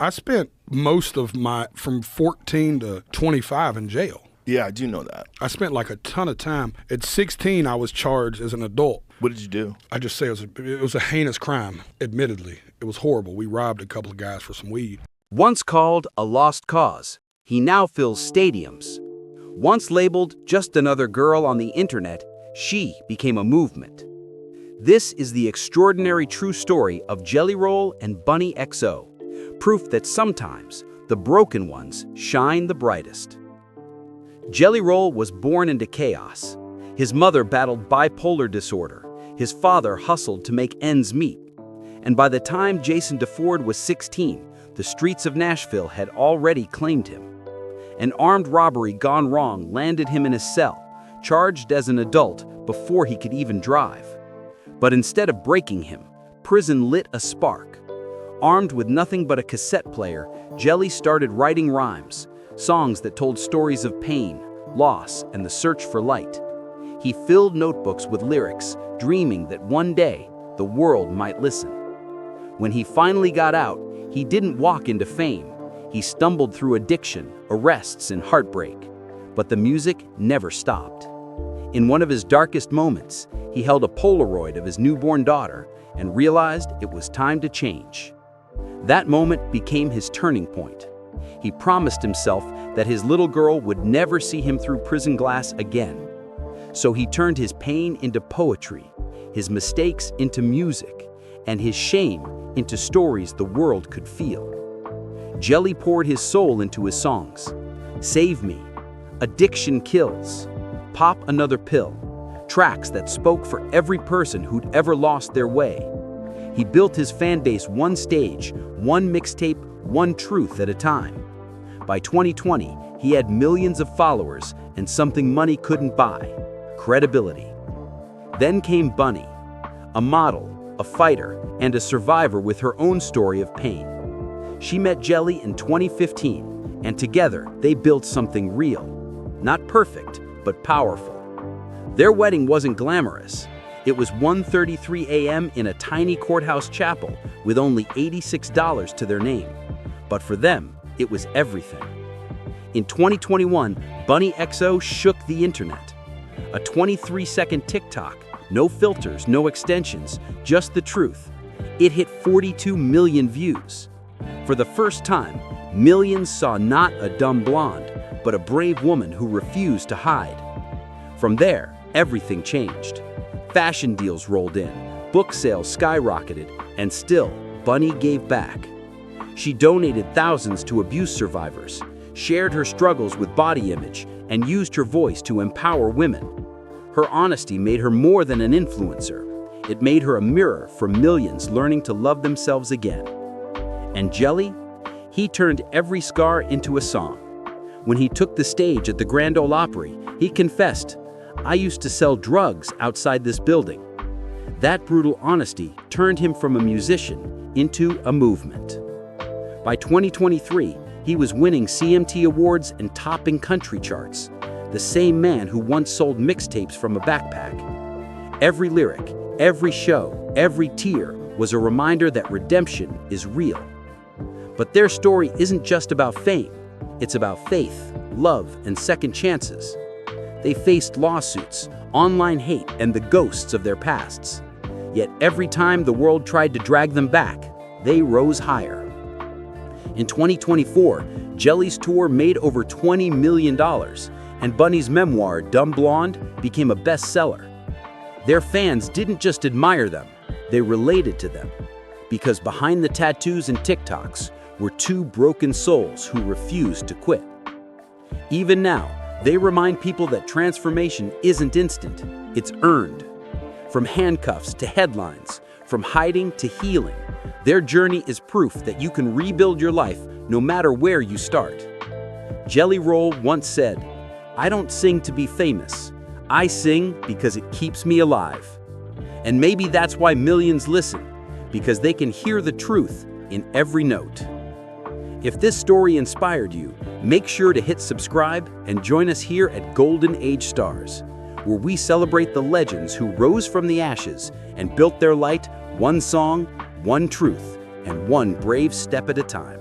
I spent most of from 14 to 25 in jail. Yeah, I do know that. I spent like a ton of time. At 16, I was charged as an adult. What did you do? I just say it was a heinous crime, admittedly. It was horrible. We robbed a couple of guys for some weed. Once called a lost cause, he now fills stadiums. Once labeled just another girl on the internet, she became a movement. This is the extraordinary true story of Jelly Roll and Bunny XO, proof that sometimes the broken ones shine the brightest. Jelly Roll was born into chaos. His mother battled bipolar disorder. His father hustled to make ends meet. And by the time Jason DeFord was 16, the streets of Nashville had already claimed him. An armed robbery gone wrong landed him in a cell, charged as an adult before he could even drive. But instead of breaking him, prison lit a spark. Armed with nothing but a cassette player, Jelly started writing rhymes, songs that told stories of pain, loss, and the search for light. He filled notebooks with lyrics, dreaming that one day the world might listen. When he finally got out, he didn't walk into fame. He stumbled through addiction, arrests, and heartbreak. But the music never stopped. In one of his darkest moments, he held a Polaroid of his newborn daughter and realized it was time to change. That moment became his turning point. He promised himself that his little girl would never see him through prison glass again. So he turned his pain into poetry, his mistakes into music, and his shame into stories the world could feel. Jelly poured his soul into his songs. Save Me, Addiction Kills, Pop Another Pill, tracks that spoke for every person who'd ever lost their way. He built his fan base one stage, one mixtape, one truth at a time. By 2020, he had millions of followers and something money couldn't buy: credibility. Then came Bunny, a model, a fighter, and a survivor with her own story of pain. She met Jelly in 2015, and together they built something real. Not perfect, but powerful. Their wedding wasn't glamorous. It was 1:33 a.m. in a tiny courthouse chapel with only $86 to their name. But for them, it was everything. In 2021, Bunny XO shook the internet. A 23-second TikTok, no filters, no extensions, just the truth. It hit 42 million views. For the first time, millions saw not a dumb blonde, but a brave woman who refused to hide. From there, everything changed. Fashion deals rolled in, book sales skyrocketed, and still, Bunny gave back. She donated thousands to abuse survivors, shared her struggles with body image, and used her voice to empower women. Her honesty made her more than an influencer. It made her a mirror for millions learning to love themselves again. And Jelly? He turned every scar into a song. When he took the stage at the Grand Ole Opry, he confessed, "I used to sell drugs outside this building." That brutal honesty turned him from a musician into a movement. By 2023, he was winning CMT awards and topping country charts, the same man who once sold mixtapes from a backpack. Every lyric, every show, every tear was a reminder that redemption is real. But their story isn't just about fame. It's about faith, love, and second chances. They faced lawsuits, online hate, and the ghosts of their pasts. Yet every time the world tried to drag them back, they rose higher. In 2024, Jelly's tour made over $20 million, and Bunny's memoir, Dumb Blonde, became a bestseller. Their fans didn't just admire them, they related to them. Because behind the tattoos and TikToks were two broken souls who refused to quit. Even now, they remind people that transformation isn't instant, it's earned. From handcuffs to headlines, from hiding to healing, their journey is proof that you can rebuild your life no matter where you start. Jelly Roll once said, "I don't sing to be famous. I sing because it keeps me alive." And maybe that's why millions listen, because they can hear the truth in every note. If this story inspired you, make sure to hit subscribe and join us here at Golden Age Stars, where we celebrate the legends who rose from the ashes and built their light one song, one truth, and one brave step at a time.